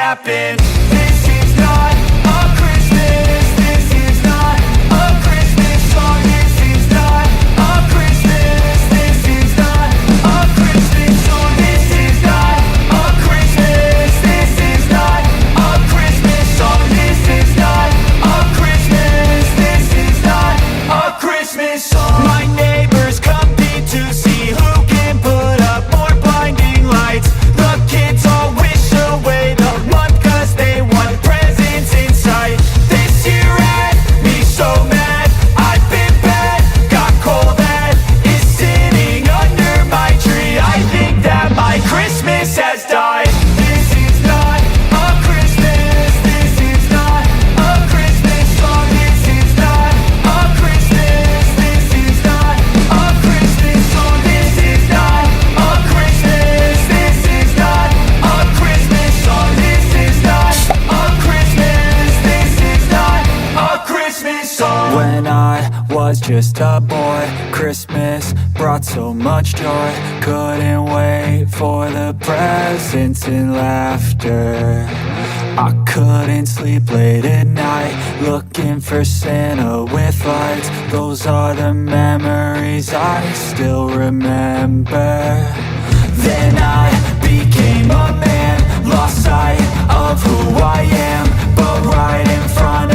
happen. This is not a Christmas. This is not a Christmas song. This is not a Christmas. This is not a Christmas song. This is not a Christmas. This is not a Christmas song. This is not a Christmas. This is not a Christmas song. My neighbors compete to see who can put up more blinding lights. The kids all wish away the month 'cause they want presents in sight. This year had me so mad. I've been bad, got coal that is sitting under my tree. I think that my Christmas has died. This is not a Christmas. This is not a Christmas song. This is not a Christmas. This is not a Christmas song. This is not a Christmas. This is not a Christmas song. This is not a Christmas. This is not a Christmas song. When I was just a boy, Christmas brought so much joy. Couldn't wait for the presents and laughter. I couldn't sleep late at night, looking for Santa with lights. Those are the memories I still remember. Then I became a man, lost sight of who I am. But right in front